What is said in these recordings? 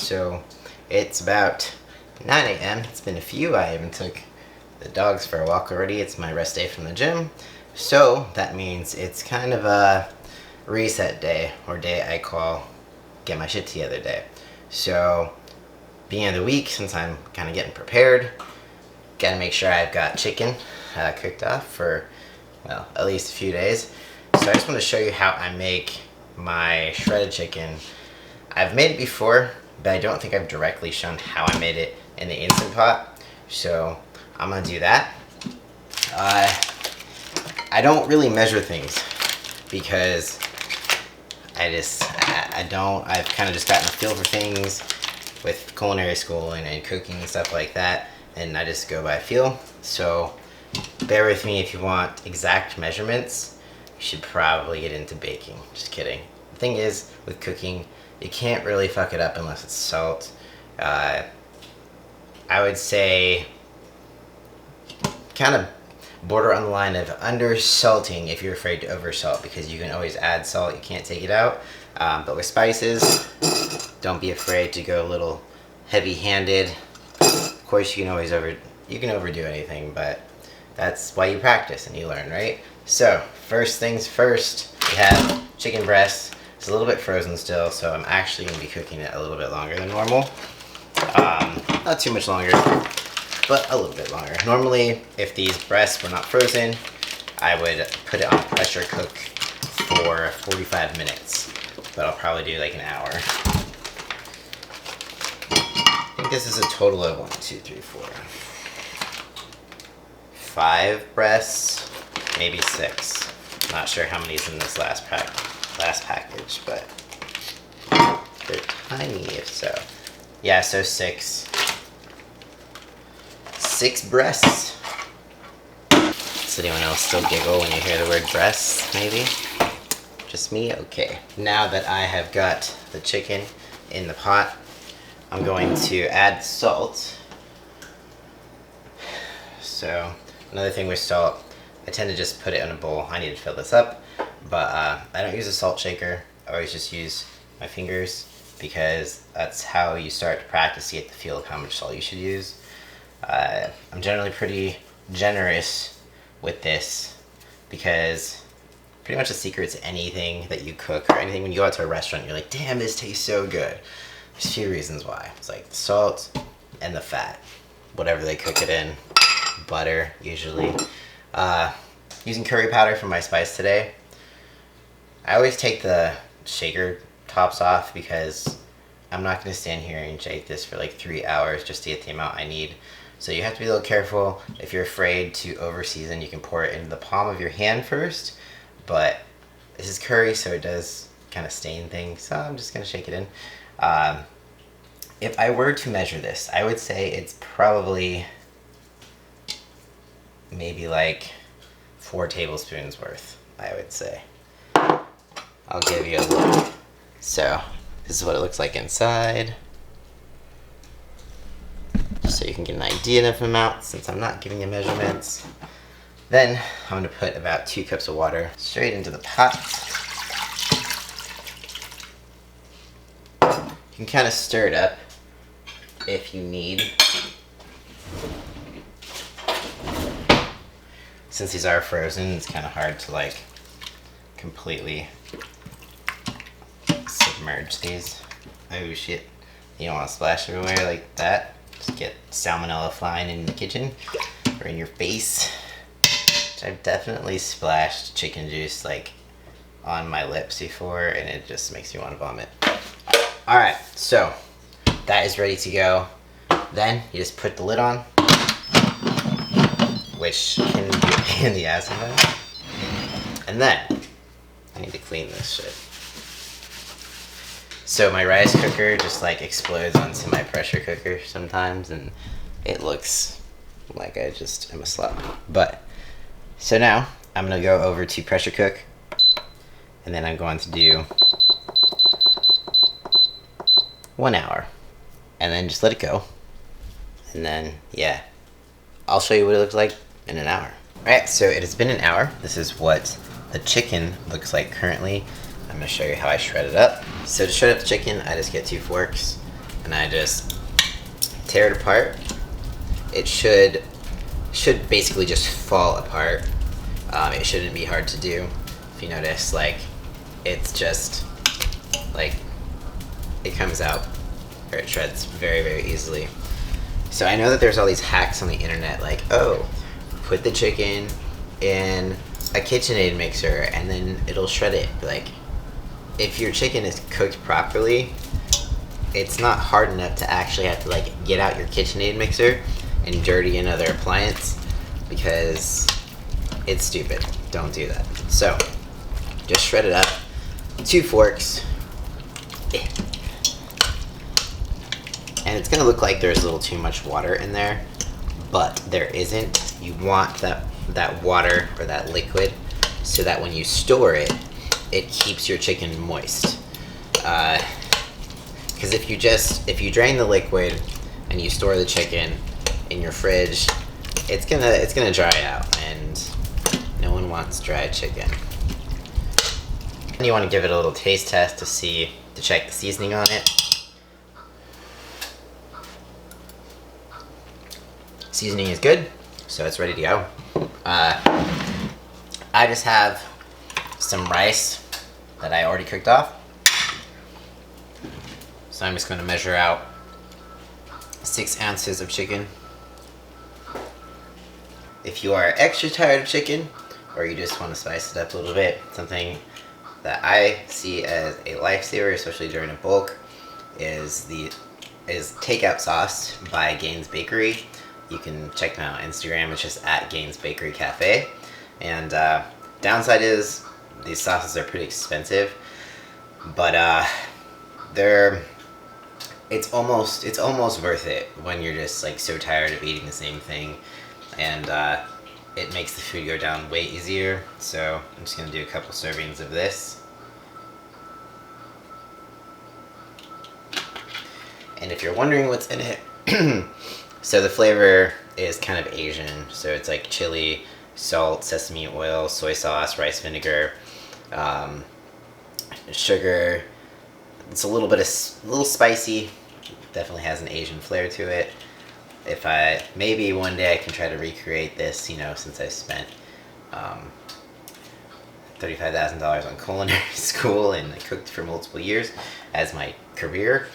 So it's about 9 a.m. It's been a few. I even took the dogs for a walk already. It's my rest day from the gym. So that means it's kind of a reset day, or day I call get my shit together day. So beginning of the week, since I'm kind of getting prepared, gotta make sure I've got chicken cooked off for, well, at least a few days. So I just want to show you how I make my shredded chicken. I've made it before, but I don't think I've directly shown how I made it in the Instant Pot. So I'm gonna do that. I don't really measure things because I've kind of just gotten a feel for things with culinary school and cooking and stuff like that, and I just go by feel. So bear with me if you want exact measurements. You should probably get into baking. Just kidding. The thing is, with cooking, you can't really fuck it up unless it's salt. I would say kind of border on the line of under-salting if you're afraid to over-salt, because you can always add salt, you can't take it out. But with spices, don't be afraid to go a little heavy-handed. Of course, you can always overdo anything, but that's why you practice and you learn, right? So, first things first, we have chicken breast. It's a little bit frozen still, so I'm actually going to be cooking it a little bit longer than normal. Not too much longer, but a little bit longer. Normally, if these breasts were not frozen, I would put it on pressure cook for 45 minutes, but I'll probably do like an hour. I think this is a total of 5 breasts, maybe 6. Not sure how many's in this last package, but they're tiny if so. Yeah, so 6. 6 breasts. Does anyone else still giggle when you hear the word breasts, maybe? Just me? Okay. Now that I have got the chicken in the pot, I'm going to add salt. So, another thing with salt, I tend to just put it in a bowl. I need to fill this up, but I don't use a salt shaker. I always just use my fingers, because that's how you start to practice to get the feel of how much salt you should use. I'm generally pretty generous with this, because pretty much the secret to anything that you cook, or anything when you go out to a restaurant, you're like, damn, this tastes so good. There's a few reasons why. It's like the salt and the fat, whatever they cook it in. Butter, usually. Using curry powder for my spice today. I always take the shaker tops off, because I'm not going to stand here and shake this for like 3 hours just to get the amount I need. So you have to be a little careful. If you're afraid to over season, you can pour it into the palm of your hand first, but this is curry, so it does kind of stain things, so I'm just going to shake it in. If I were to measure this, I would say it's probably maybe like 4 tablespoons worth, I would say. I'll give you a look. So this is what it looks like inside, just so you can get an idea of the amount, since I'm not giving you measurements. Then I'm going to put about 2 cups of water straight into the pot. You can kind of stir it up if you need. Since these are frozen, it's kind of hard to like completely submerge these. Oh shit. You don't want to splash everywhere like that. Just get salmonella flying in the kitchen or in your face. I've definitely splashed chicken juice like on my lips before, and it just makes me want to vomit. Alright, so that is ready to go. Then you just put the lid on, which can be a pain in the ass sometimes. And then I need to clean this shit. So my rice cooker just like explodes onto my pressure cooker sometimes, and it looks like I just am a slob. But so now I'm gonna go over to pressure cook, and then I'm going to do 1 hour, and then just let it go. And then yeah, I'll show you what it looks like in an hour. Alright, so it has been an hour. This is what the chicken looks like currently. I'm going to show you how I shred it up. So to shred up the chicken, I just get 2 forks, and I just tear it apart. It should basically just fall apart. It shouldn't be hard to do. If you notice, like, it's just like it comes out, or it shreds very, very easily. So I know that there's all these hacks on the internet, like, oh, put the chicken in a KitchenAid mixer and then it'll shred it. Like, if your chicken is cooked properly, it's not hard enough to actually have to, like, get out your KitchenAid mixer and dirty another appliance, because it's stupid. Don't do that. So just shred it up. 2 forks. And it's gonna look like there's a little too much water in there, but there isn't. You want that water or that liquid so that when you store it, it keeps your chicken moist. Because if you drain the liquid and you store the chicken in your fridge, it's gonna dry out, and no one wants dry chicken. And you want to give it a little taste test to check the seasoning on it. Seasoning is good, so it's ready to go. I just have some rice that I already cooked off. So I'm just going to measure out 6 ounces of chicken. If you are extra tired of chicken, or you just want to spice it up a little bit, something that I see as a lifesaver, especially during a bulk, is takeout sauce by Gainzbakery. You can check them out on Instagram. It's just at gainzbakery cafe. And downside is these sauces are pretty expensive, but it's almost worth it when you're just like so tired of eating the same thing, and it makes the food go down way easier. So I'm just gonna do a couple servings of this. And if you're wondering what's in it, so the flavor is kind of Asian. So it's like chili, salt, sesame oil, soy sauce, rice vinegar, sugar. It's a little spicy. Definitely has an Asian flair to it. Maybe one day I can try to recreate this, since I spent $35,000 on culinary school and I cooked for multiple years as my career.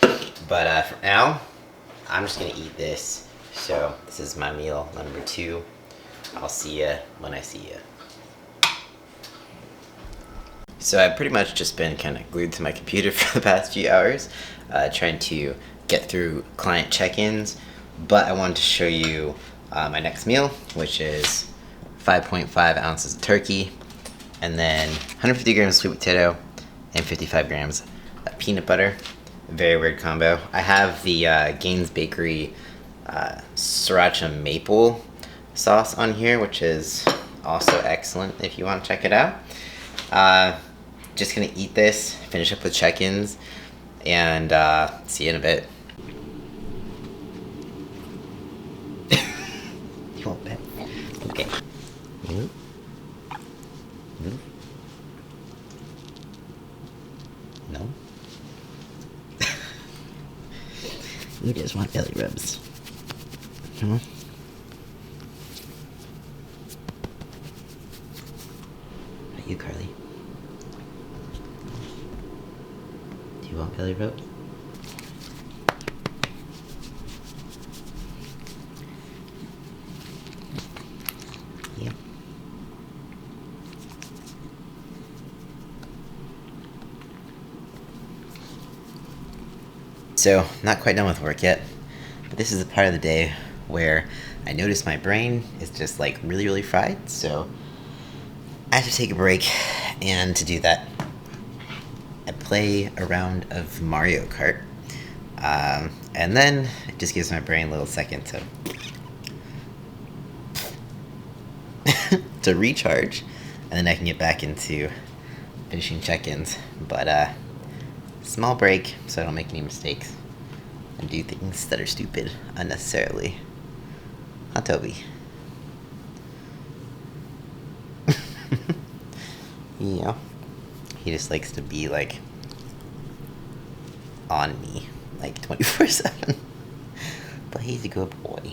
But for now, I'm just gonna eat this. So this is my meal number 2. I'll see ya when I see ya. So I've pretty much just been kind of glued to my computer for the past few hours, trying to get through client check-ins, but I wanted to show you my next meal, which is 5.5 ounces of turkey, and then 150 grams of sweet potato, and 55 grams of peanut butter. Very weird combo. I have the Gainzbakery sriracha maple sauce on here, which is also excellent if you want to check it out. Just gonna eat this, finish up with check-ins, and see you in a bit. You won't bet. Okay. No? You just want belly rubs. Come on. Not you, Carly. Do you want belly rubs? Yeah. So, not quite done with work yet, but this is a part of the day where I notice my brain is just like really, really fried, so I have to take a break, and to do that, I play a round of Mario Kart, and then it just gives my brain a little second to to recharge, and then I can get back into finishing check-ins. But small break so I don't make any mistakes and do things that are stupid unnecessarily. Huh, Toby? Yeah. He just likes to be like on me. like 24/7. But he's a good boy.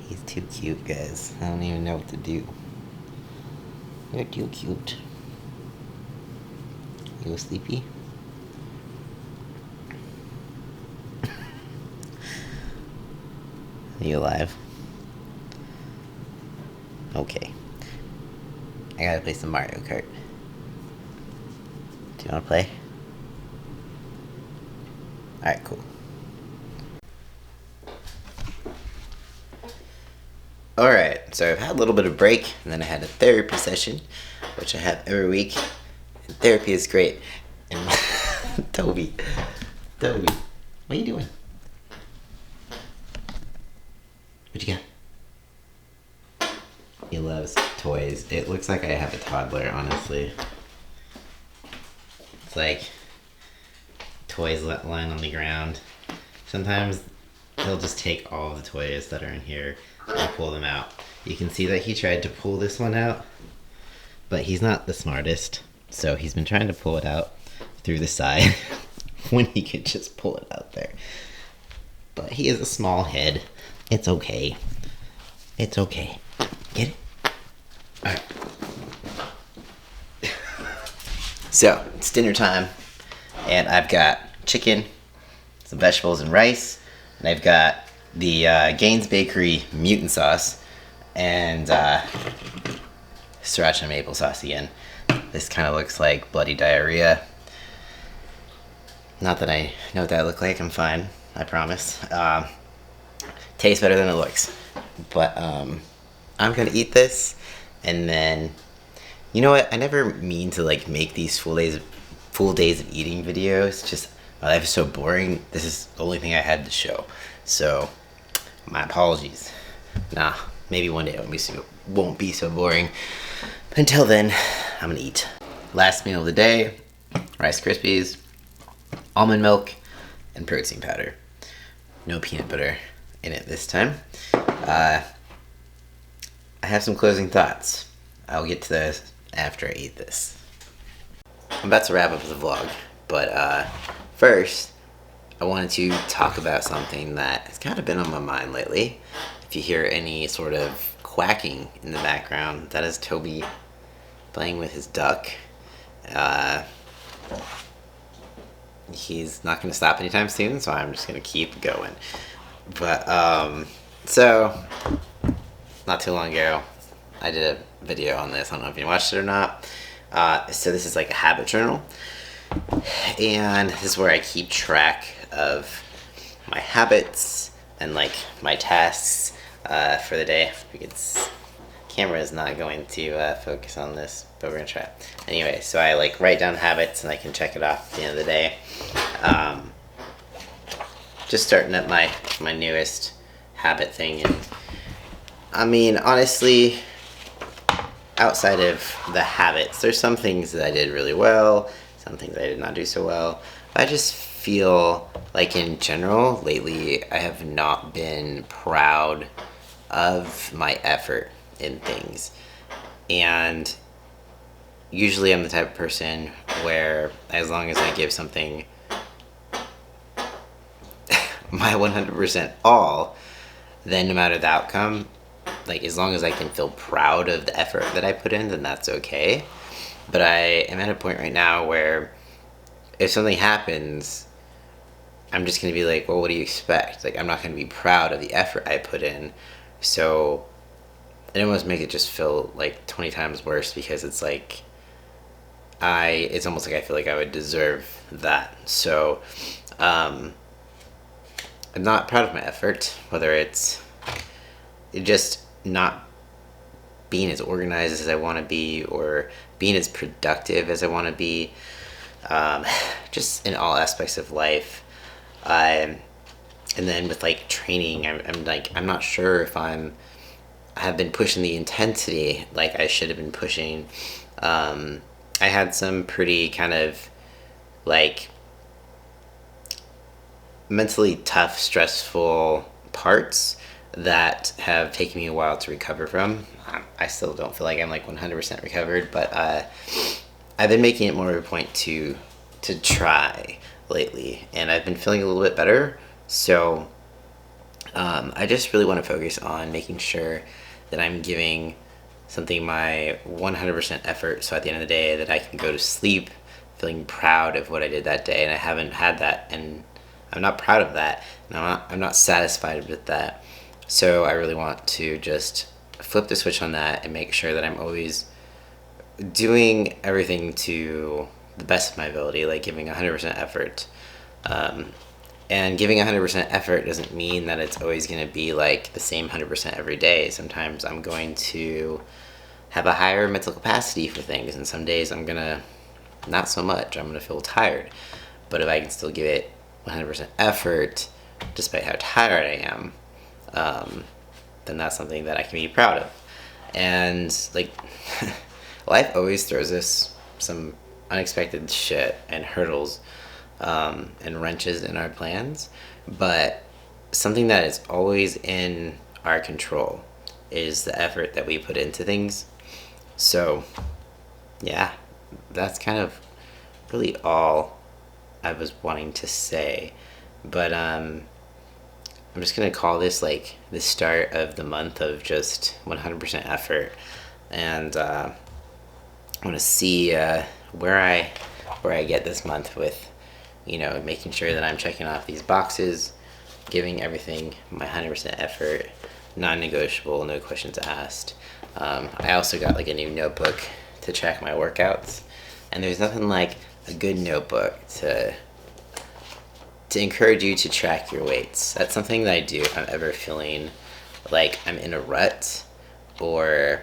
He's too cute, guys. I don't even know what to do. You're too cute. You sleepy? Are you alive? Okay. I gotta play some Mario Kart. Do you wanna play? Alright, cool. Alright, so I've had a little bit of break, and then I had a therapy session, which I have every week. And therapy is great. And Toby, what are you doing? What you got? He loves toys. It looks like I have a toddler, honestly. It's like toys lying on the ground. Sometimes he'll just take all the toys that are in here and pull them out. You can see that he tried to pull this one out, but he's not the smartest. So he's been trying to pull it out through the side when he could just pull it out there. But he has a small head. It's okay. It's okay. Get it? Alright. So, it's dinner time. And I've got chicken, some vegetables and rice. And I've got the Gainzbakery mutant sauce. And sriracha maple sauce again. This kind of looks like bloody diarrhea. Not that I know what that looked like. I'm fine. I promise. Tastes better than it looks. But I'm gonna eat this, and then, you know what? I never mean to like make these full days of eating videos. Just my life is so boring. This is the only thing I had to show. So my apologies. Nah, maybe one day it won't be so boring. But until then, I'm gonna eat. Last meal of the day: Rice Krispies, almond milk, and protein powder. No peanut butter in it this time. I have some closing thoughts. I'll get to those after I eat this. I'm about to wrap up the vlog, but first, I wanted to talk about something that has kind of been on my mind lately. If you hear any sort of quacking in the background, that is Toby playing with his duck. He's not going to stop anytime soon, so I'm just going to keep going. But, so, not too long ago, I did a video on this. I don't know if you watched it or not. So this is like a habit journal. And this is where I keep track of my habits and like my tasks for the day. Because camera is not going to focus on this, but we're gonna try it. Anyway, so I like write down habits and I can check it off at the end of the day. Just starting at my newest habit thing, and I mean, honestly, outside of the habits, there's some things that I did really well, some things I did not do so well. I just feel like in general, lately, I have not been proud of my effort in things. And usually I'm the type of person where as long as I give something my 100% all, then no matter the outcome, like as long as I can feel proud of the effort that I put in, then that's okay. But I am at a point right now where if something happens, I'm just gonna be like, well, what do you expect? Like, I'm not gonna be proud of the effort I put in. So it almost makes it just feel like 20 times worse, because it's like it's almost like I feel like I would deserve that. So I'm not proud of my effort, whether it's just not being as organized as I want to be, or being as productive as I want to be, just in all aspects of life. And then with like training, I'm not sure if I have been pushing the intensity like I should have been pushing. I had some pretty kind of like mentally tough, stressful parts that have taken me a while to recover from. I still don't feel like I'm like 100% recovered, but I've been making it more of a point to to try lately, and I've been feeling a little bit better. So I just really want to focus on making sure that I'm giving something my 100% effort, so at the end of the day that I can go to sleep feeling proud of what I did that day. And I haven't had that, and I'm not proud of that, and I'm not satisfied with that. So I really want to just flip the switch on that and make sure that I'm always doing everything to the best of my ability, like giving 100% effort. And giving 100% effort doesn't mean that it's always going to be like the same 100% every day. Sometimes I'm going to have a higher mental capacity for things, and some days I'm going to not so much. I'm going to feel tired. But if I can still give it 100% effort, despite how tired I am, then that's something that I can be proud of. And like, life always throws us some unexpected shit and hurdles and wrenches in our plans, but something that is always in our control is the effort that we put into things. So yeah, that's kind of really all I was wanting to say. But I'm just gonna call this like the start of the month of just 100% effort, and I want to see where I get this month with, making sure that I'm checking off these boxes, giving everything my 100% effort, non-negotiable, no questions asked. I also got like a new notebook to track my workouts, and there's nothing like a good notebook to encourage you to track your weights. That's something that I do if I'm ever feeling like I'm in a rut or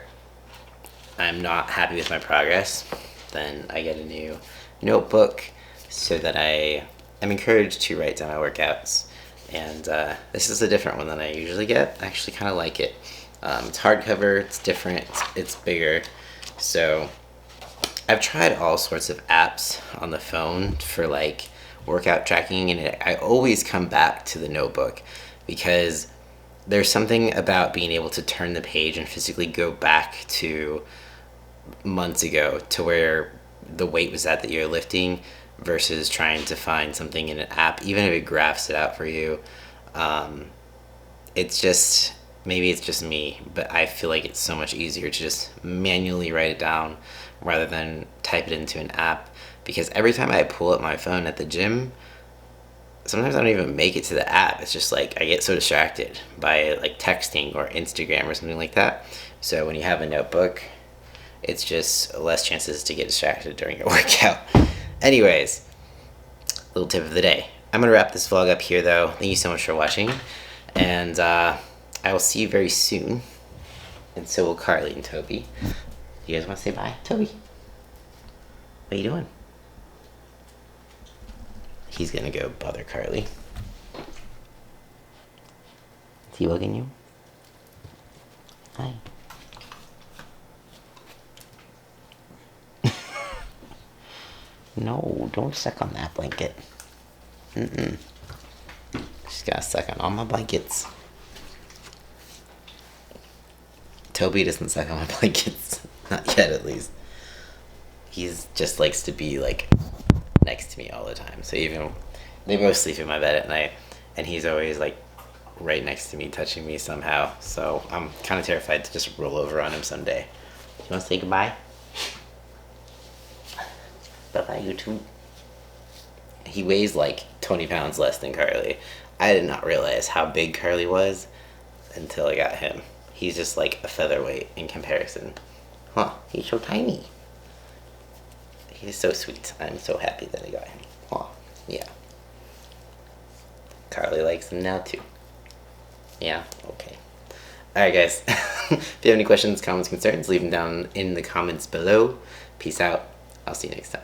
I'm not happy with my progress. Then I get a new notebook so that I am encouraged to write down my workouts. And this is a different one than I usually get. I actually kind of like it. It's hardcover, it's different, it's bigger. So I've tried all sorts of apps on the phone for like workout tracking, and I always come back to the notebook because there's something about being able to turn the page and physically go back to months ago to where the weight was at that you're lifting versus trying to find something in an app, even if it graphs it out for you. It's just, maybe it's just me, but I feel like it's so much easier to just manually write it down rather than type it into an app, because every time I pull up my phone at the gym, sometimes I don't even make it to the app. It's just like I get so distracted by like texting or Instagram or something like that. So when you have a notebook, it's just less chances to get distracted during your workout. Anyways, little tip of the day. I'm gonna wrap this vlog up here though. Thank you so much for watching, and I will see you very soon, and so will Carly and Toby. You guys want to say bye? Toby, what are you doing? He's gonna go bother Carly. Is he bugging you? Hi. No, don't suck on that blanket. She's gotta suck on all my blankets. Toby doesn't suck on my blankets. Not yet, at least. He's just likes to be like next to me all the time. So even they both sleep in my bed at night, and he's always like right next to me, touching me somehow. So I'm kind of terrified to just roll over on him someday. You want to say goodbye? Bye-bye, YouTube. He weighs like 20 pounds less than Carly. I did not realize how big Carly was until I got him. He's just like a featherweight in comparison. Huh, he's so tiny. He's so sweet. I'm so happy that I got him. Huh, yeah. Carly likes him now too. Yeah, okay. Alright guys, if you have any questions, comments, concerns, leave them down in the comments below. Peace out. I'll see you next time.